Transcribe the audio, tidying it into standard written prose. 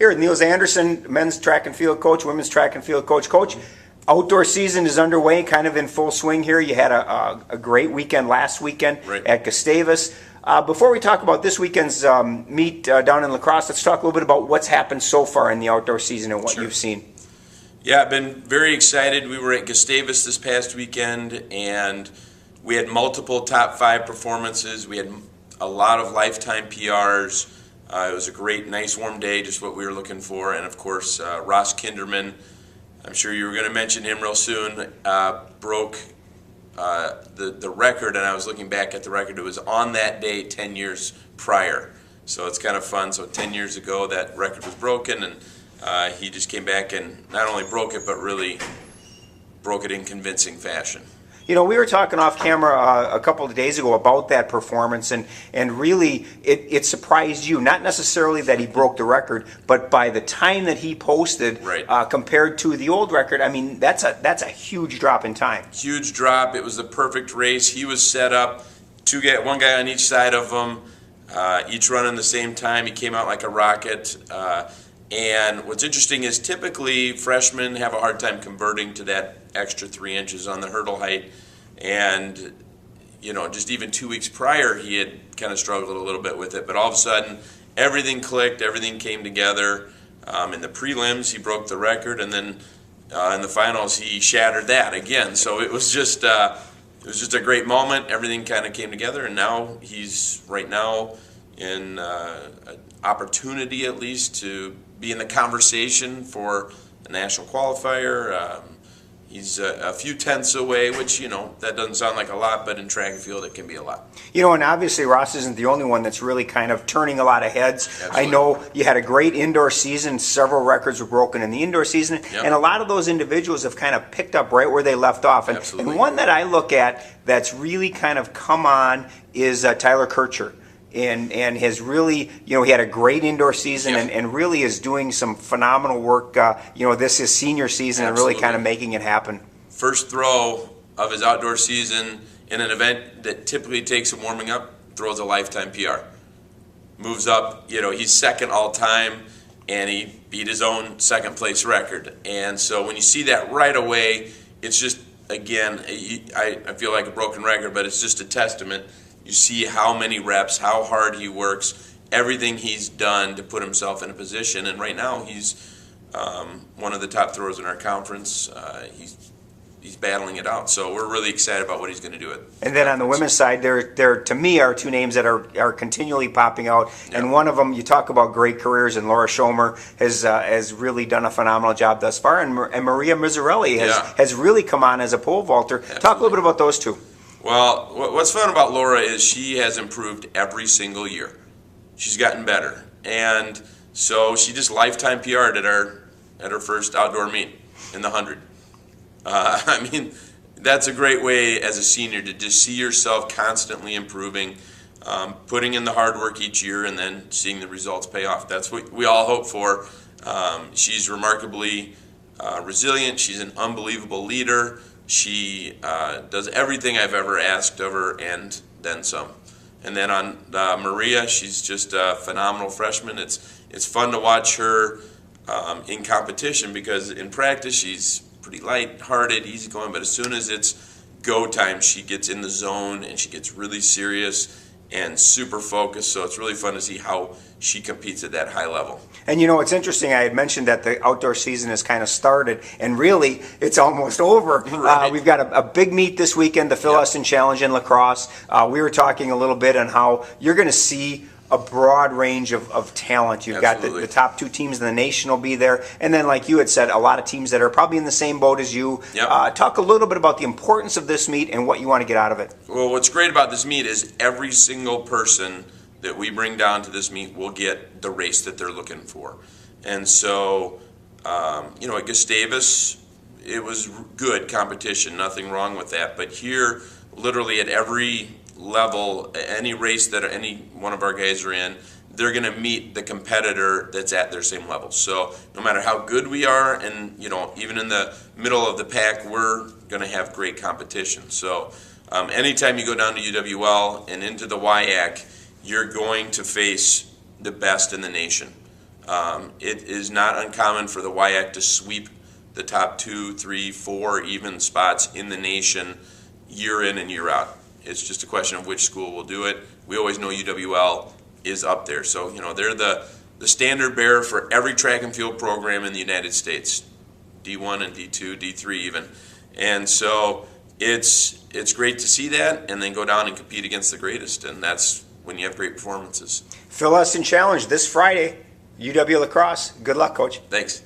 Here, Niels Anderson, men's track and field coach, women's track and field coach. Coach, outdoor season is underway, kind of in full swing here. You had a great weekend last weekend at Gustavus. Before we talk about this weekend's meet down in La Crosse, let's talk a little bit about what's happened so far in the outdoor season and what you've seen. Yeah, I've been very excited. We were at Gustavus this past weekend, and we had multiple top 5 performances. We had a lot of lifetime PRs. It was a great, nice, warm day, just what we were looking for. And, of course, Ross Kinderman, I'm sure you were going to mention him real soon, broke the record, and I was looking back at the record. It was on that day 10 years prior. So it's kind of fun. So 10 years ago, that record was broken, and he just came back and not only broke it, but really broke it in convincing fashion. You know, we were talking off camera a couple of days ago about that performance, and really it surprised you, not necessarily that he broke the record, but by the time that he posted compared to the old record, I mean, that's a huge drop in time. Huge drop. It was the perfect race. He was set up, one guy on each side of him, each running the same time. He came out like a rocket. And what's interesting is typically freshmen have a hard time converting to that extra 3 inches on the hurdle height. And, you know, just even 2 weeks prior, he had kind of struggled a little bit with it. But all of a sudden, everything clicked, everything came together. In the prelims, he broke the record, and then in the finals, he shattered that again. So it was just a great moment. Everything kind of came together, and now he's right now in an opportunity, at least, to be in the conversation for a national qualifier. He's a few tenths away, which, you know, that doesn't sound like a lot, but in track and field it can be a lot. You know, and obviously Ross isn't the only one that's really kind of turning a lot of heads. Absolutely. I know you had a great indoor season. Several records were broken in the indoor season, and a lot of those individuals have kind of picked up right where they left off. And one that I look at that's really kind of come on is Tyler Kercher. And has really, you know, he had a great indoor season and really is doing some phenomenal work, you know, this is senior season and really kind of making it happen. First throw of his outdoor season in an event that typically takes him warming up, throws a lifetime PR. Moves up, you know, he's second all time, and he beat his own second place record. And so when you see that right away, it's just, again, I feel like a broken record, but it's just a testament. You see how many reps, how hard he works, everything he's done to put himself in a position. And right now he's one of the top throwers in our conference. He's battling it out. So we're really excited about what he's going to do. And then on the women's side, there to me are 2 names that are continually popping out. And one of them, you talk about great careers, and Laura Schomer has really done a phenomenal job thus far. And Maria Mizzarelli has really come on as a pole vaulter. Absolutely. Talk a little bit about those two. Well, what's fun about Laura is she has improved every single year. She's gotten better. And so she just lifetime PR'd at her first outdoor meet in the 100. I mean, that's a great way as a senior to just see yourself constantly improving, putting in the hard work each year and then seeing the results pay off. That's what we all hope for. She's remarkably resilient. She's an unbelievable leader. She does everything I've ever asked of her and then some. And then on Maria, she's just a phenomenal freshman. It's fun to watch her in competition because in practice she's pretty light-hearted, easygoing, but as soon as it's go time, she gets in the zone and she gets really serious and super focused. So it's really fun to see how she competes at that high level. And you know, it's interesting, I had mentioned that the outdoor season has kind of started, and really, it's almost over. We've got a big meet this weekend, the Phil Esten Challenge in La Crosse. We were talking a little bit on how you're going to see a broad range of talent. You've got the top 2 teams in the nation will be there, and then like you had said, a lot of teams that are probably in the same boat as you. Talk a little bit about the importance of this meet and what you want to get out of it. Well, what's great about this meet is every single person that we bring down to this meet will get the race that they're looking for. And so, you know, at Gustavus, it was good competition, nothing wrong with that. But here, literally at every level, any race that any one of our guys are in, they're going to meet the competitor that's at their same level. So no matter how good we are, and you know, even in the middle of the pack, we're going to have great competition. So anytime you go down to UWL and into the WIAC, you're going to face the best in the nation. It is not uncommon for the WIAC to sweep the top 2, 3, 4 even spots in the nation year in and year out. It's just a question of which school will do it. We always know UWL is up there. So, they're the standard bearer for every track and field program in the United States, D1 and D2, D3 even. And so it's great to see that and then go down and compete against the greatest. And that's when you have great performances. Phil Esten Challenge this Friday, UW Lacrosse. Good luck, Coach. Thanks.